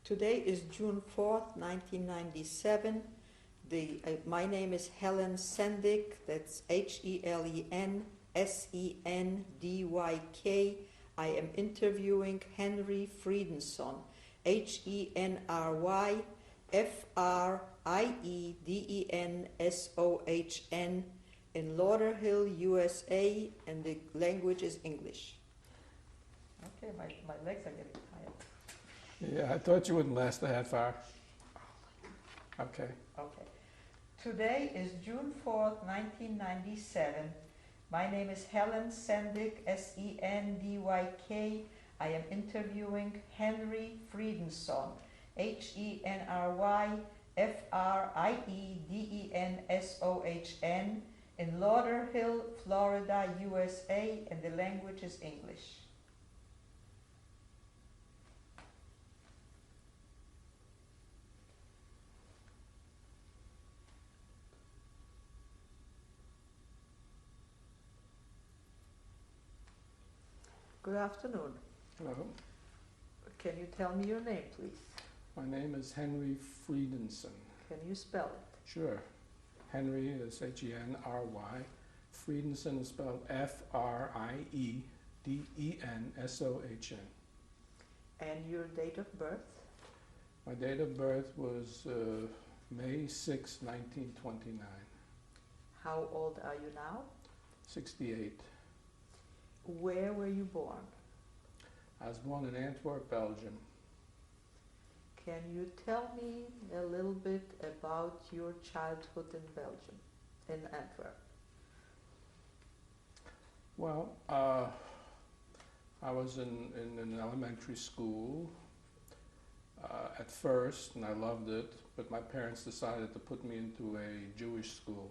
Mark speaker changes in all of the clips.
Speaker 1: Today is June 4th, 1997. My name is Helen Sendyk, that's HelenSendyk. I am interviewing Henry Friedensohn, HeNryFriedensohn, in Lauderhill, USA, and the language is English. Okay, my legs are getting tired.
Speaker 2: Yeah, I thought you wouldn't last a half hour. Okay.
Speaker 1: Okay. Today is June 4th, 1997. My name is Helen Sendyk, Sendyk. I am interviewing Henry Friedensohn, HeNryFriedensohn, in Lauderhill, Florida, USA, and the language is English. Good afternoon.
Speaker 2: Hello.
Speaker 1: Can you tell me your name, please?
Speaker 2: My name is Henry Friedensohn.
Speaker 1: Can you spell it?
Speaker 2: Sure. Henry is Henry. Friedensohn is spelled Friedensohn.
Speaker 1: And your date of birth?
Speaker 2: My date of birth was May 6, 1929.
Speaker 1: How old are you now?
Speaker 2: 68.
Speaker 1: Where were you born?
Speaker 2: I was born in Antwerp, Belgium.
Speaker 1: Can you tell me a little bit about your childhood in Belgium, in Antwerp?
Speaker 2: Well, I was in an elementary school at first, and I loved it, but my parents decided to put me into a Jewish school,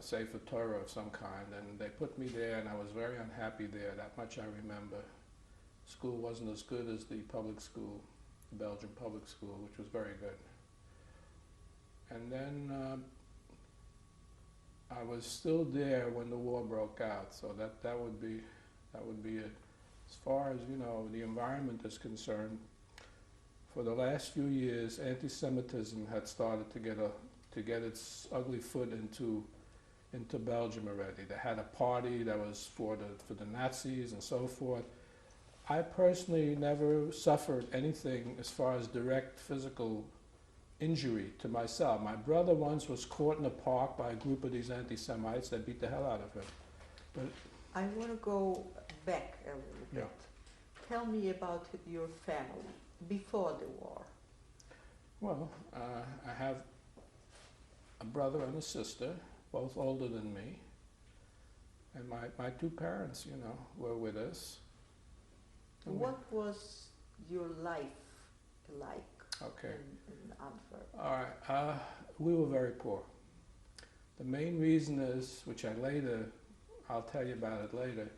Speaker 2: Sefer Torah of some kind, and they put me there, and I was very unhappy there. That much I remember. School wasn't as good as the public school, the Belgian public school, which was very good. And then I was still there when the war broke out, so that would be it. As far as the environment is concerned, for the last few years, anti-Semitism had started to get its ugly foot into Belgium already. They had a party that was for the Nazis and so forth. I personally never suffered anything as far as direct physical injury to myself. My brother once was caught in a park by a group of these anti-Semites that beat the hell out of him. But
Speaker 1: I want to go back a little bit.
Speaker 2: Yeah.
Speaker 1: Tell me about your family before the war.
Speaker 2: Well, I have a brother and a sister, both older than me. And my two parents, were with us. And
Speaker 1: What was your life like
Speaker 2: Okay.
Speaker 1: in Antwerp?
Speaker 2: All right. We were very poor. The main reason is, which I'll tell you about it later,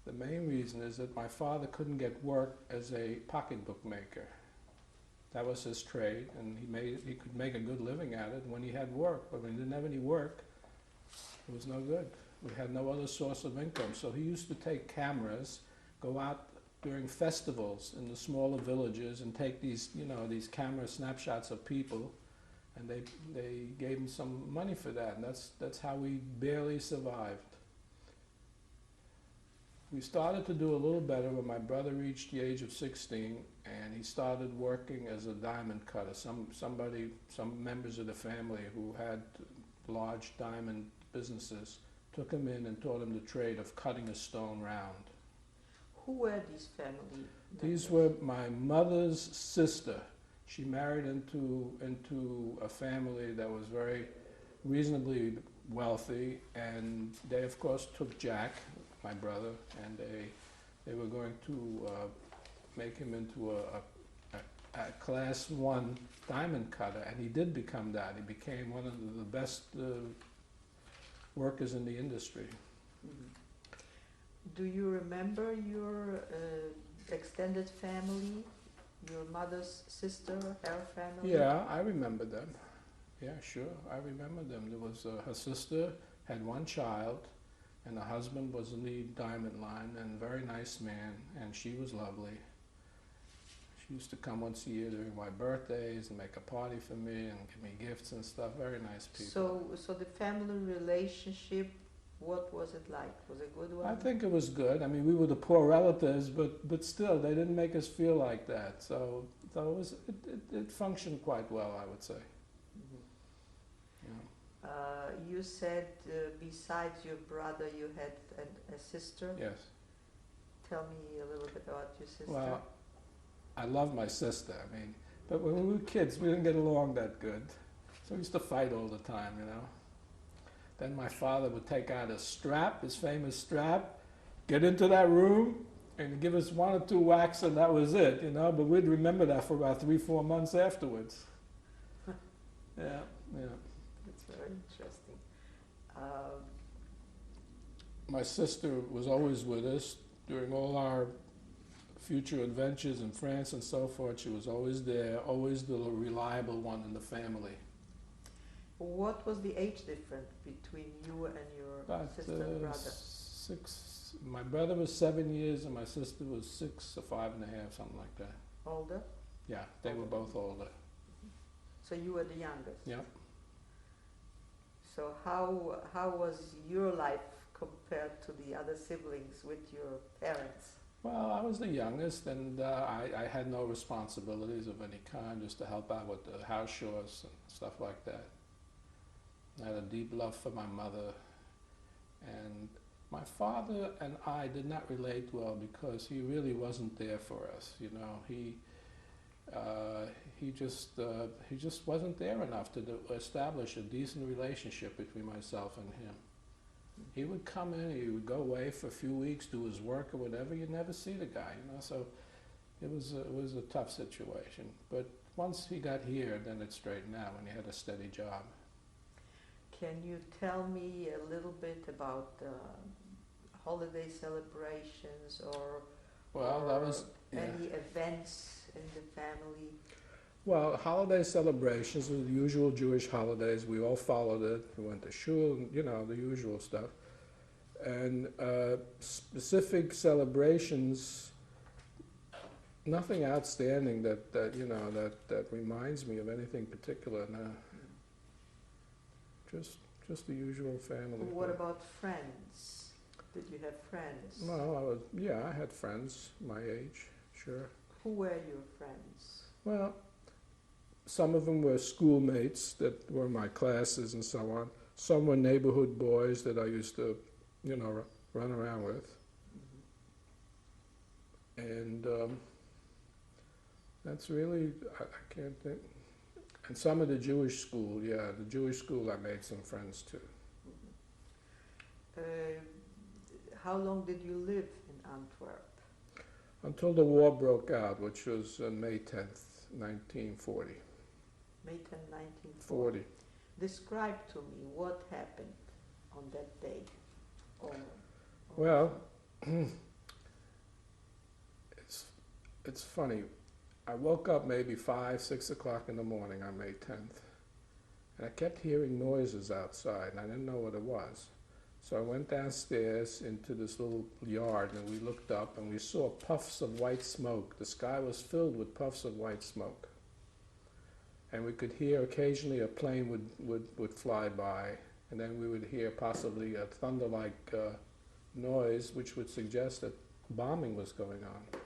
Speaker 2: the main reason is that my father couldn't get work as a pocketbook maker. That was his trade, and he could make a good living at it when he had work, but when he didn't have any work, it was no good. We had no other source of income, so he used to take cameras, go out during festivals in the smaller villages and take these camera snapshots of people, and they gave him some money for that, and that's how we barely survived. We started to do a little better when my brother reached the age of 16, and he started working as a diamond cutter. Some members of the family who had large diamond businesses took him in and taught him the trade of cutting a stone round.
Speaker 1: Who were these family members?
Speaker 2: These were my mother's sister. She married into a family that was very reasonably wealthy, and they of course took Jack, my brother, and they were going to make him into a class 1 diamond cutter, and he did become that. He became one of the best workers in the industry.
Speaker 1: Mhm. Do you remember your extended family, your mother's sister, her family?
Speaker 2: Yeah, I remember them. Yeah, sure, I remember them. There was her sister had one child, and the husband was in the diamond line, and a very nice man, and she was lovely. She used to come once a year during my birthdays and make a party for me and give me gifts and stuff. Very nice people.
Speaker 1: So the family relationship, what was it like? Was it a good one?
Speaker 2: I think it was good. I mean, we were the poor relatives, but still, they didn't make us feel like that. So it functioned quite well, I would say.
Speaker 1: Mhm.
Speaker 2: Yeah.
Speaker 1: You said besides your brother, you had a sister.
Speaker 2: Yes.
Speaker 1: Tell me a little bit about your sister.
Speaker 2: Well, I love my sister. I mean, but when we were kids, we didn't get along that good. So we used to fight all the time, you know. Then my father would take out a strap, his famous strap, get into that room, and give us 1 or 2 whacks, and that was it, you know. But we'd remember that for about 3-4 months afterwards. Yeah, yeah.
Speaker 1: That's very interesting.
Speaker 2: My sister was always with us during all our future adventures in France and so forth. She was always there, always the reliable one in the family.
Speaker 1: What was the age difference between you and your
Speaker 2: About
Speaker 1: sister and brother?
Speaker 2: 6. My brother was 7 years, and my sister was 6 or 5.5, something like that.
Speaker 1: Older?
Speaker 2: Yeah, they were both older.
Speaker 1: So you were the youngest?
Speaker 2: Yeah.
Speaker 1: So how was your life compared to the other siblings with your parents?
Speaker 2: Well, I was the youngest, and I had no responsibilities of any kind, just to help out with the house chores and stuff like that. I had a deep love for my mother, and my father and I did not relate well because he really wasn't there for us. You know, he just wasn't there enough to establish a decent relationship between myself and him. He would come in, he would go away for a few weeks, do his work or whatever. You'd never see the guy, you know. So it was a tough situation. But once he got here, then it straightened out when he had a steady job.
Speaker 1: Can you tell me a little bit about holiday celebrations or any events in the family?
Speaker 2: Well, holiday celebrations were the usual Jewish holidays. We all followed it. We went to shul, you know, the usual stuff. And specific celebrations, nothing outstanding that you know that reminds me of anything particular. No. Just the usual family.
Speaker 1: What
Speaker 2: thing.
Speaker 1: about friends? Did you have friends?
Speaker 2: Well, I had friends my age, sure.
Speaker 1: Who were your friends?
Speaker 2: Well, some of them were schoolmates that were my classes and so on. Some were neighborhood boys that I used to, you know, run around with. And that's really, I can't think. And some of the Jewish school, the Jewish school I made some friends too.
Speaker 1: How long did you live in Antwerp?
Speaker 2: Until the war broke out, which was May 10th, 1940.
Speaker 1: May 10, 1940.
Speaker 2: 40.
Speaker 1: Describe to me what happened on that day.
Speaker 2: Well, it's funny. I woke up maybe 5, 6 o'clock in the morning on May 10th, and I kept hearing noises outside, and I didn't know what it was. So I went downstairs into this little yard, and we looked up, and we saw puffs of white smoke. The sky was filled with puffs of white smoke. And we could hear occasionally a plane would fly by, and then we would hear possibly a thunder-like noise, which would suggest that bombing was going on.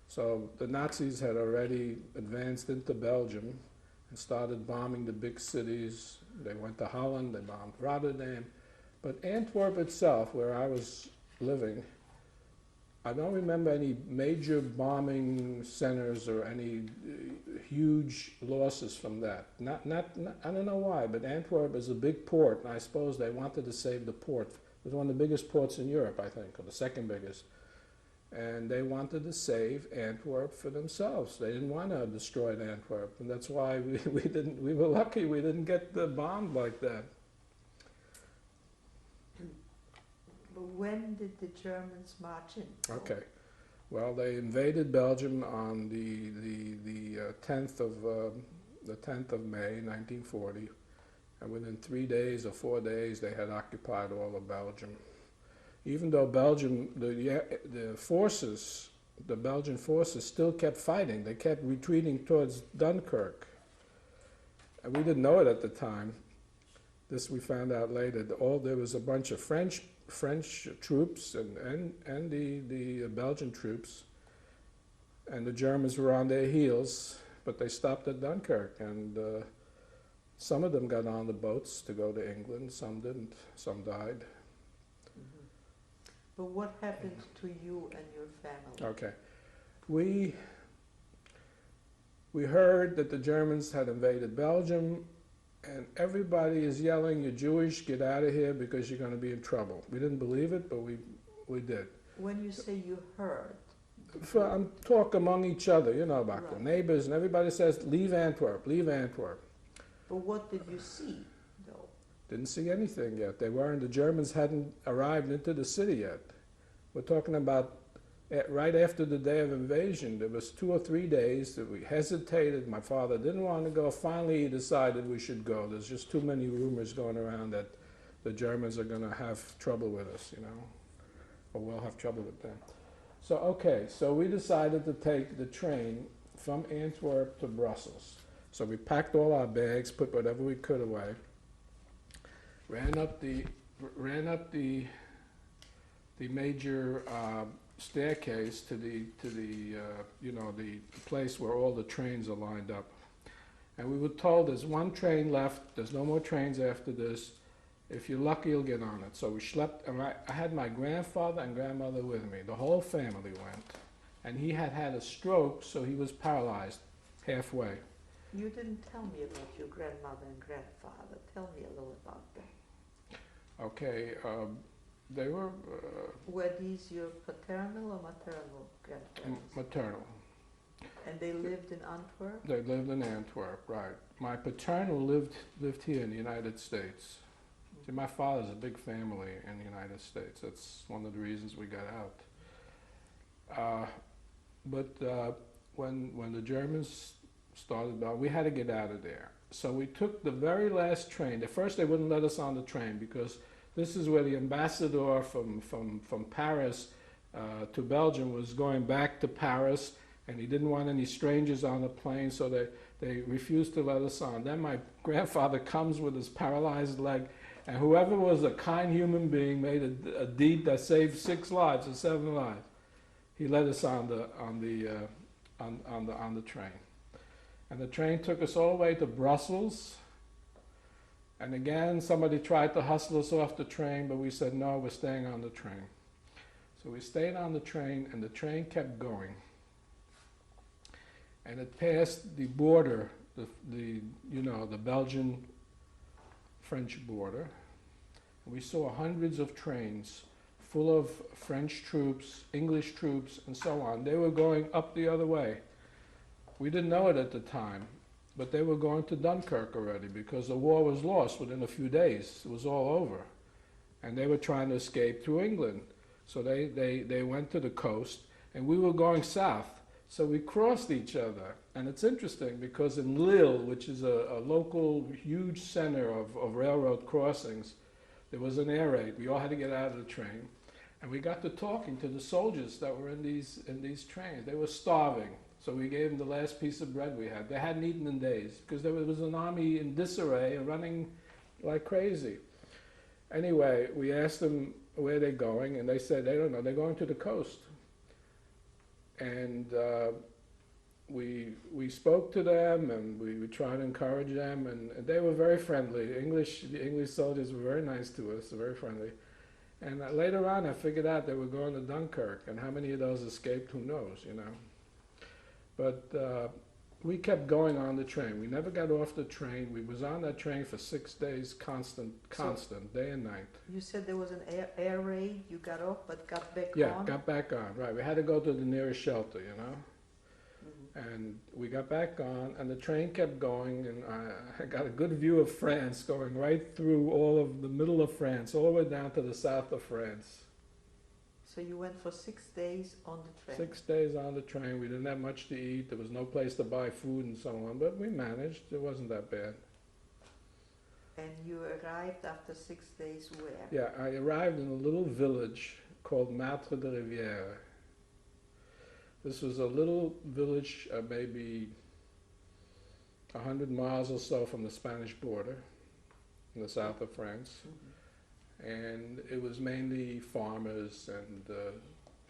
Speaker 2: So the Nazis had already advanced into Belgium and started bombing the big cities. They went to Holland, they bombed Rotterdam. But Antwerp itself, where I was living, I don't remember any major bombing centers or any huge losses from that. Not, I don't know why, but Antwerp is a big port, and I suppose they wanted to save the port. It was one of the biggest ports in Europe, I think, or the second biggest. And they wanted to save Antwerp for themselves. They didn't want to destroy Antwerp, and that's why we were lucky we didn't get bombed like that.
Speaker 1: But when did the Germans march in?
Speaker 2: Okay. Well, they invaded Belgium on the 10th of May, 1940, and within 3 days or 4 days, they had occupied all of Belgium. Even though Belgium, the forces the Belgian forces still kept fighting. They kept retreating towards Dunkirk. And we didn't know it at the time. This we found out later. There was a bunch of French troops and the Belgian troops, and the Germans were on their heels, but they stopped at Dunkirk, and some of them got on the boats to go to England, some didn't, some died.
Speaker 1: Mhm. But what happened to you and your family?
Speaker 2: Okay. We heard that the Germans had invaded Belgium, and everybody is yelling, "You're Jewish, get out of here because you're going to be in trouble." We didn't believe it, but we did.
Speaker 1: When you say you heard,
Speaker 2: Talk among each other, you know, about the
Speaker 1: Right.
Speaker 2: neighbors, and everybody says, "Leave Antwerp, leave Antwerp."
Speaker 1: but what did you see, though?
Speaker 2: Didn't see anything yet. The Germans hadn't arrived into the city yet. We're talking about right after the day of invasion. There was 2 or 3 days that we hesitated. My father didn't want to go. Finally, he decided we should go. There's just too many rumors going around that the Germans are going to have trouble with us, you know, or we'll have trouble with them. So, okay, so we decided to take the train from Antwerp to Brussels. So we packed all our bags, put whatever we could away, ran up the major staircase to the you know, the place where all the trains are lined up. And we were told there's one train left, there's no more trains after this. If you're lucky, you'll get on it. So we schlepped, and I had my grandfather and grandmother with me. The whole family went. And he had had a stroke, so he was paralyzed halfway.
Speaker 1: You didn't tell me about your grandmother and grandfather. Tell me a little about them.
Speaker 2: Okay, they were
Speaker 1: Were these your paternal or maternal grandparents?
Speaker 2: maternal.
Speaker 1: And they lived in Antwerp?
Speaker 2: They lived in Antwerp, right. My paternal lived here in the United States. See, my father's a big family in the United States. That's one of the reasons we got out. But when the Germans started, we had to get out of there. So we took the very last train. At first they wouldn't let us on the train because this is where the ambassador from Paris to Belgium was going back to Paris, and he didn't want any strangers on the plane, so they refused to let us on. Then my grandfather comes with his paralyzed leg, and whoever was a kind human being made a deed that saved 6 lives or 7 lives. He let us on the train, and the train took us all the way to Brussels. And again, somebody tried to hustle us off the train, but we said no, we're staying on the train. So we stayed on the train, and the train kept going. And it passed the border, the Belgian-French border. And we saw hundreds of trains full of French troops, English troops, and so on. They were going up the other way. We didn't know it at the time, but they were going to Dunkirk already because the war was lost within a few days. It was all over. And they were trying to escape through England. So they went to the coast, and we were going south. So we crossed each other. And it's interesting because in Lille, which is a local huge center of railroad crossings, there was an air raid. We all had to get out of the train. And we got to talking to the soldiers that were in these trains. They were starving. So we gave them the last piece of bread we had. They hadn't eaten in days because there was an army in disarray and running like crazy. Anyway, we asked them where they're going, and they said, they don't know, they're going to the coast. And we spoke to them, and we tried to encourage them, and they were very friendly. The English soldiers were very nice to us, very friendly. And later on, I figured out they were going to Dunkirk, and how many of those escaped, who knows, you know. But we kept going on the train. We never got off the train. We was on that train for 6 days, constant, day and night.
Speaker 1: You said there was an air raid. You got off, but got back on?
Speaker 2: Yeah, got back on, right. We had to go to the nearest shelter, you know.
Speaker 1: Mhm.
Speaker 2: And we got back on, and the train kept going, and I got a good view of France going right through all of the middle of France, all the way down to the south of France.
Speaker 1: So you went for 6 days on the train?
Speaker 2: 6 days on the train. We didn't have much to eat. There was no place to buy food and so on, but we managed. It wasn't that bad.
Speaker 1: And you arrived after 6 days where?
Speaker 2: Yeah, I arrived in a little village called Matre de Rivière. This was a little village, maybe 100 miles or so from the Spanish border, in the south of France. And it was mainly farmers and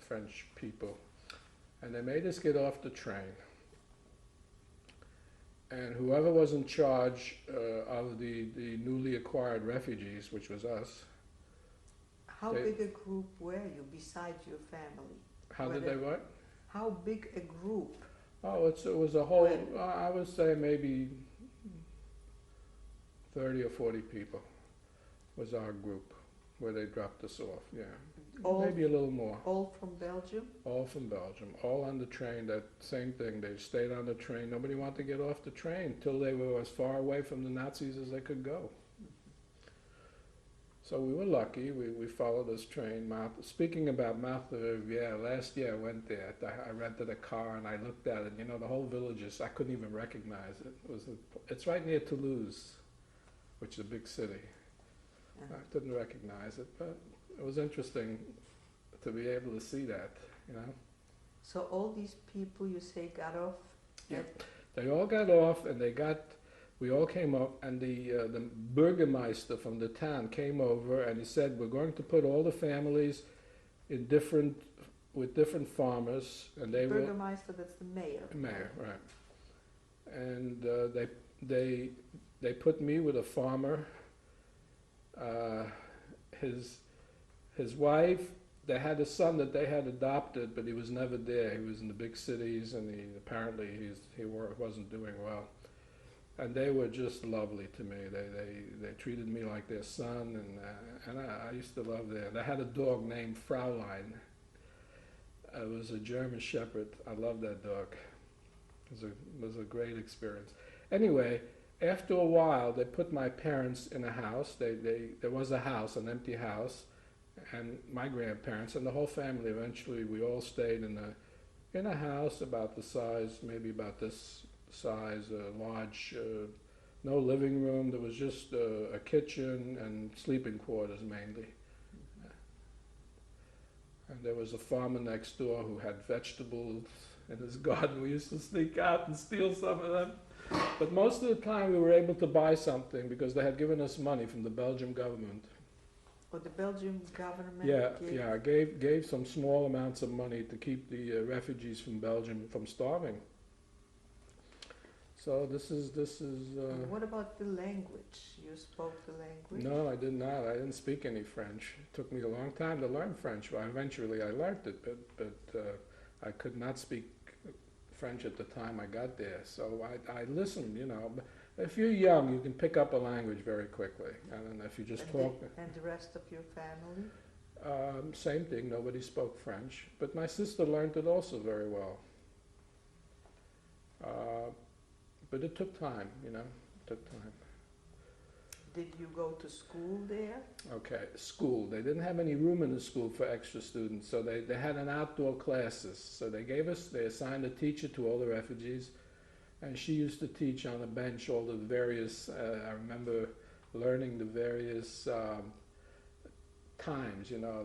Speaker 2: French people. And they made us get off the train. And whoever was in charge of the newly acquired refugees, which was us,
Speaker 1: How big a group were you besides your family?
Speaker 2: how did they what?
Speaker 1: How big a group?
Speaker 2: Oh, it was a whole, I would say maybe 30 or 40 people was our group where they dropped us off, yeah.
Speaker 1: All,
Speaker 2: Maybe a little more.
Speaker 1: all from Belgium?
Speaker 2: All from Belgium, all on the train, that same thing. They stayed on the train. Nobody wanted to get off the train till they were as far away from the Nazis as they could go. So we were lucky. We followed this train. Speaking about Marthe Rivière, last year I went there. I rented a car and I looked at it. You know, the whole village I couldn't even recognize it. It's right near Toulouse, which is a big city. I couldn't recognize it, but it was interesting to be able to see that, you know.
Speaker 1: So all these people you say got off?
Speaker 2: Yeah. They all got off and we all came up, and the Burgermeister from the town came over and he said, we're going to put all the families in with different farmers, and they will...
Speaker 1: Burgermeister, that's the mayor.
Speaker 2: Mayor, right. And they put me with a farmer. His wife, they had a son that they had adopted, but he was never there. He was in the big cities, and apparently he wasn't doing well. And they were just lovely to me. They treated me like their son, and I used to love them. They had a dog named Fraulein. It was a German Shepherd. I loved that dog. It was a great experience. Anyway, after a while, they put my parents in a house. There was a house, an empty house, and my grandparents and the whole family. Eventually, we all stayed in a house about the size, maybe about this size, large, no living room. There was just a kitchen and sleeping quarters mainly. And there was a farmer next door who had vegetables in his garden. We used to sneak out and steal some of them. But most of the time we were able to buy something because they had given us money from the Belgian government.
Speaker 1: Or the Belgian government
Speaker 2: gave some small amounts of money to keep the refugees from Belgium from starving. So this is.
Speaker 1: What about the language? You spoke the language?
Speaker 2: No, I did not. I didn't speak any French. It took me a long time to learn French. Well, eventually I learned it, but I could not speak French at the time I got there. So I listened, you know. If you're young, you can pick up a language very quickly. And if you just talk...
Speaker 1: And the rest of your family?
Speaker 2: Same thing. Nobody spoke French. But my sister learned it also very well. But it took time, you know. It took time.
Speaker 1: Did you go to school there?
Speaker 2: Okay, school. They didn't have any room in the school for extra students, so they had an outdoor classes. So they assigned a teacher to all the refugees, and she used to teach on a bench all the various, I remember learning the various times, you know,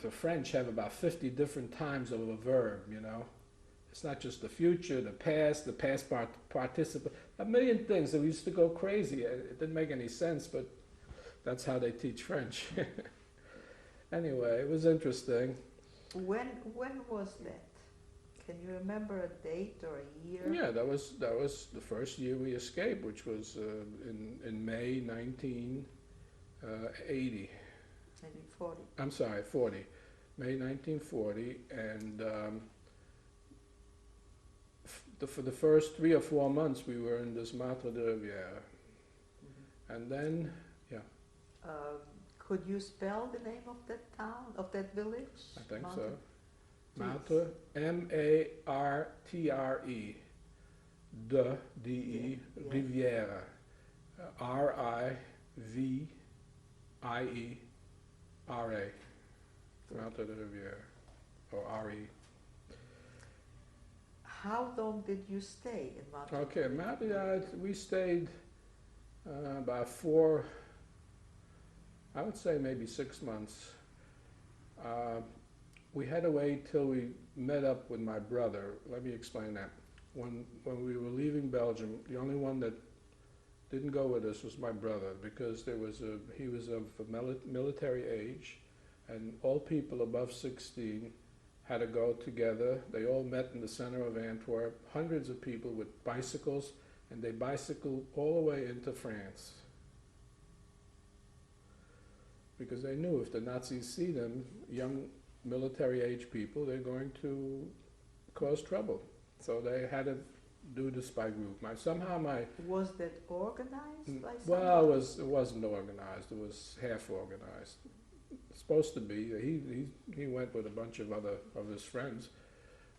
Speaker 2: the French have about 50 different times of a verb, you know. It's not just the future, the past participle, a million things. So we used to go crazy. It didn't make any sense, but that's how they teach French. Anyway, it was interesting.
Speaker 1: When was that? Can you remember a date or a year?
Speaker 2: Yeah, that was the first year we escaped, which was in May 1980.
Speaker 1: 1940.
Speaker 2: I'm sorry, 40. May 1940, and for the first 3 or 4 months we were in this Marthe de Rivière. And then,
Speaker 1: could you spell the name of that town, of that village?
Speaker 2: I think
Speaker 1: Marthe?
Speaker 2: so. Marthe, M-A-R-T-R-E, de, D-E,
Speaker 1: Yeah.
Speaker 2: Rivière, R-I-V-I-E-R-A, Marthe de Rivière, or R-E.
Speaker 1: How long did you stay in Marthe?
Speaker 2: Okay, Marthe, we stayed about 4, I would say maybe 6 months. we had to wait till we met up with my brother. Let me explain that. When we were leaving Belgium, the only one that didn't go with us was my brother, because he was of a military age, and all people above 16 had to go together. They all met in the center of Antwerp, hundreds of people with bicycles, and they bicycled all the way into France. Because they knew if the Nazis see them, young military age people, they're going to cause trouble. So they had to do this by group. Somehow my
Speaker 1: Was that organized by somebody?
Speaker 2: well, it wasn't organized. It was half organized. It's supposed to be. He went with a bunch of his friends.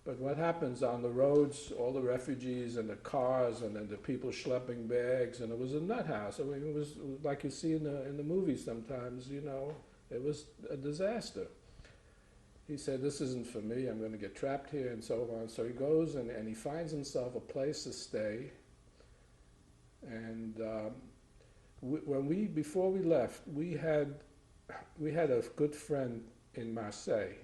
Speaker 2: But what happens on the roads? All the refugees and the cars, and then the people schlepping bags, and it was a nut house. I mean, it was like you see in the movies sometimes. You know, it was a disaster. He said, "This isn't for me. I'm going to get trapped here," and so on. So he goes and he finds himself a place to stay. And before we left, we had a good friend in Marseille,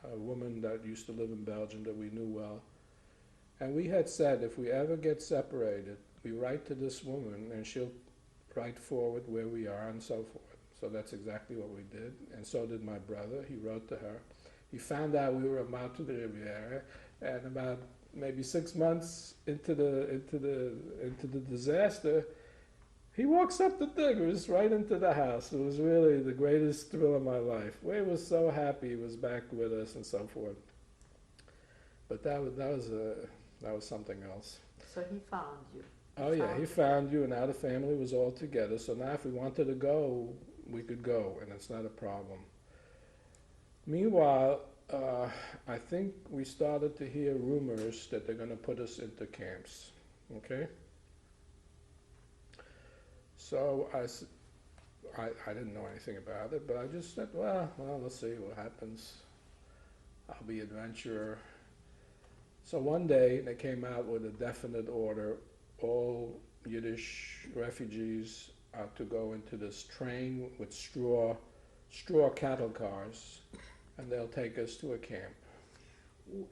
Speaker 2: a woman that used to live in Belgium that we knew well. And we had said, if we ever get separated, we write to this woman and she'll write forward where we are and so forth. So that's exactly what we did. And so did my brother. He wrote to her. He found out we were about to the Riviera, and about maybe 6 months into the disaster, he walks up the thing. It was right into the house. It was really the greatest thrill of my life. We were so happy he was back with us and so forth. But that was something else.
Speaker 1: So he found you.
Speaker 2: Oh yeah, he found you, and now the family was all together. So now if we wanted to go, we could go, and it's not a problem. Meanwhile, I think we started to hear rumors that they're going to put us into camps. Okay. So I didn't know anything about it, but I just said, well, let's see what happens. I'll be adventurer. So one day they came out with a definite order. All Yiddish refugees are to go into this train with straw cattle cars, and they'll take us to a camp.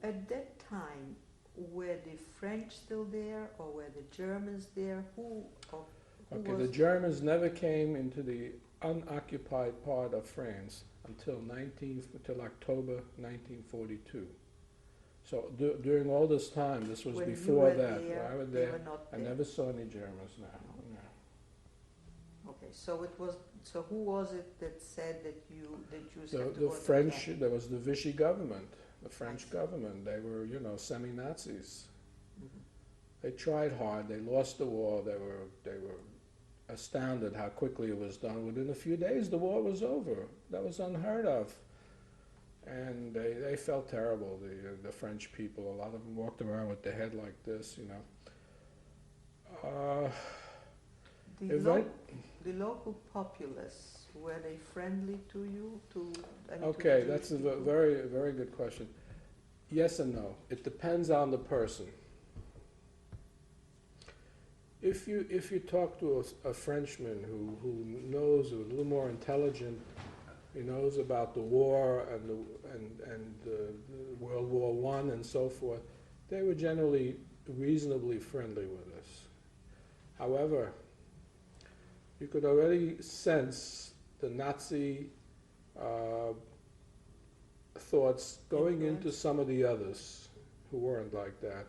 Speaker 1: At that time, were the French still there, or were the Germans there? Who
Speaker 2: Okay,
Speaker 1: was
Speaker 2: the Germans never came into the unoccupied part of France until October 1942. So during all this time, this was
Speaker 1: when
Speaker 2: before
Speaker 1: you were
Speaker 2: that.
Speaker 1: there,
Speaker 2: I was
Speaker 1: they
Speaker 2: there.
Speaker 1: were not
Speaker 2: I
Speaker 1: there.
Speaker 2: never saw any Germans. No.
Speaker 1: Okay, so it was. So who was it that said that you said to
Speaker 2: The
Speaker 1: go to
Speaker 2: French.
Speaker 1: camp?
Speaker 2: There was the Vichy government, the French
Speaker 1: see.
Speaker 2: government. They were, semi-Nazis.
Speaker 1: Mhm.
Speaker 2: They tried hard. They lost the war. They were astounded how quickly it was done. Within a few days, the war was over. That was unheard of. And they felt terrible, the French people. A lot of them walked around with their head like this,
Speaker 1: The local populace, were they friendly to you? To
Speaker 2: Okay,
Speaker 1: the
Speaker 2: that's a
Speaker 1: Jewish people?
Speaker 2: very, very good question. Yes and no. It depends on the person. If you talk to a Frenchman who knows, who's a little more intelligent, he knows about the war and the World War I and so forth, they were generally reasonably friendly with us. However, you could already sense the Nazi thoughts going into some of the others who weren't like that.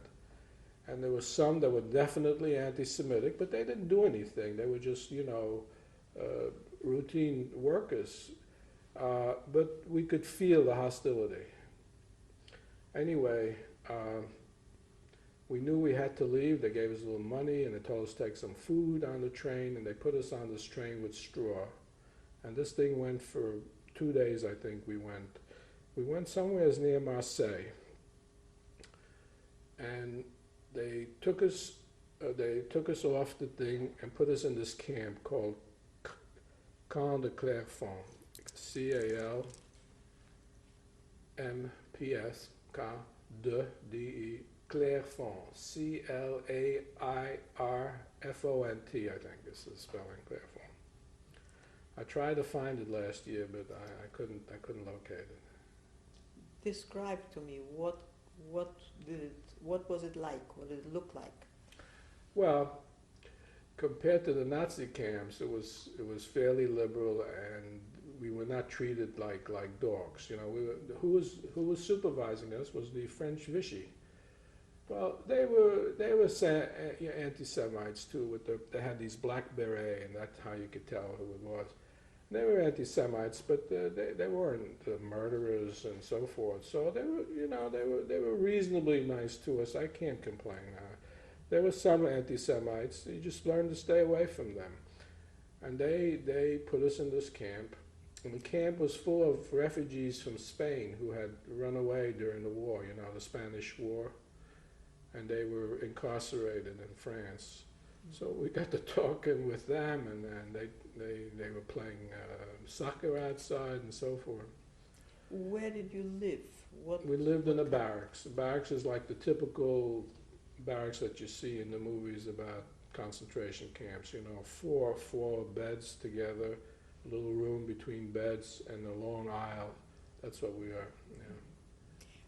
Speaker 2: And there were some that were definitely anti-Semitic, but they didn't do anything. They were just, routine workers. But we could feel the hostility. Anyway, we knew we had to leave. They gave us a little money, and they told us to take some food on the train, and they put us on this train with straw. And this thing went for 2 days, I think we went. We went somewhere near Marseille. And they took us off the thing and put us in this camp called Camp de Clairfont. C-A-L-M-P-S, Camp de D-E, Clairfont, C-L-A-I-R-F-O-N-T, I think is the spelling, Clairfont. I tried to find it last year, but I couldn't locate it.
Speaker 1: Describe to me what what was it like? What did it look like?
Speaker 2: Well, compared to the Nazi camps, it was fairly liberal, and we were not treated like dogs. You know, who was supervising us was the French Vichy. Well, anti-Semites too. They had these black beret, and that's how you could tell who it was. They were anti-Semites, but they weren't murderers and so forth. So they were reasonably nice to us. I can't complain. There were some anti-Semites. You just learned to stay away from them. And they put us in this camp, and the camp was full of refugees from Spain who had run away during the war. You know, the Spanish War, and they were incarcerated in France. So we got to talking with them, and they were playing soccer outside and so forth.
Speaker 1: Where did you live?
Speaker 2: We lived in a barracks. A barracks is like the typical barracks that you see in the movies about concentration camps. You know, four beds together, a little room between beds, and a long aisle. That's what we are. Yeah.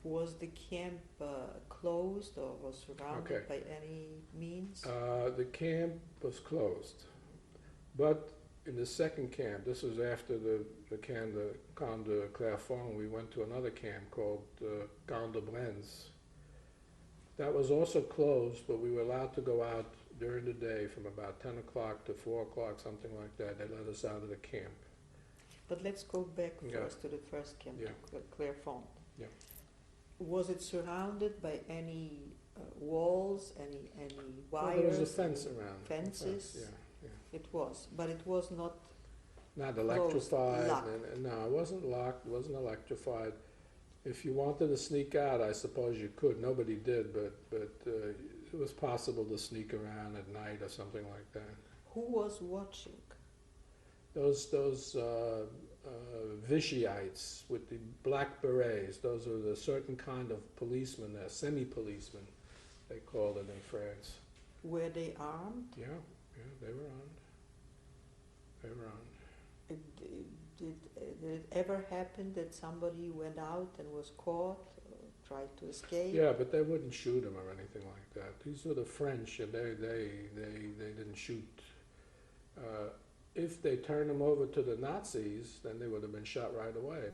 Speaker 1: Was the camp closed or was surrounded
Speaker 2: Okay.
Speaker 1: by any means?
Speaker 2: The camp was closed, but in the second camp, this was after the camp de Clairefonds, we went to another camp called Camp de Brennes. That was also closed, but we were allowed to go out during the day from about 10 o'clock to 4 o'clock, something like that. They let us out of the camp.
Speaker 1: But let's go back
Speaker 2: Yeah.
Speaker 1: first to the first camp,
Speaker 2: Yeah.
Speaker 1: to Clairefonds.
Speaker 2: Yeah.
Speaker 1: Was it surrounded by any walls, any
Speaker 2: Well,
Speaker 1: wires?
Speaker 2: there was a fence around.
Speaker 1: Fences?
Speaker 2: Yeah.
Speaker 1: It was, but it was not.
Speaker 2: Not electrified.
Speaker 1: locked.
Speaker 2: And no, it wasn't locked. It wasn't electrified. If you wanted to sneak out, I suppose you could. Nobody did, but it was possible to sneak around at night or something like that.
Speaker 1: Who was watching?
Speaker 2: Those Vichyites with the black berets, those are the certain kind of policemen, semi-policemen, they called it in France.
Speaker 1: Were they armed?
Speaker 2: Yeah, they were armed. They were armed.
Speaker 1: Did it ever happen that somebody went out and was caught, or tried to escape?
Speaker 2: Yeah, but they wouldn't shoot him or anything like that. These were the French, and they didn't shoot. If they turned him over to the Nazis, then they would have been shot right away.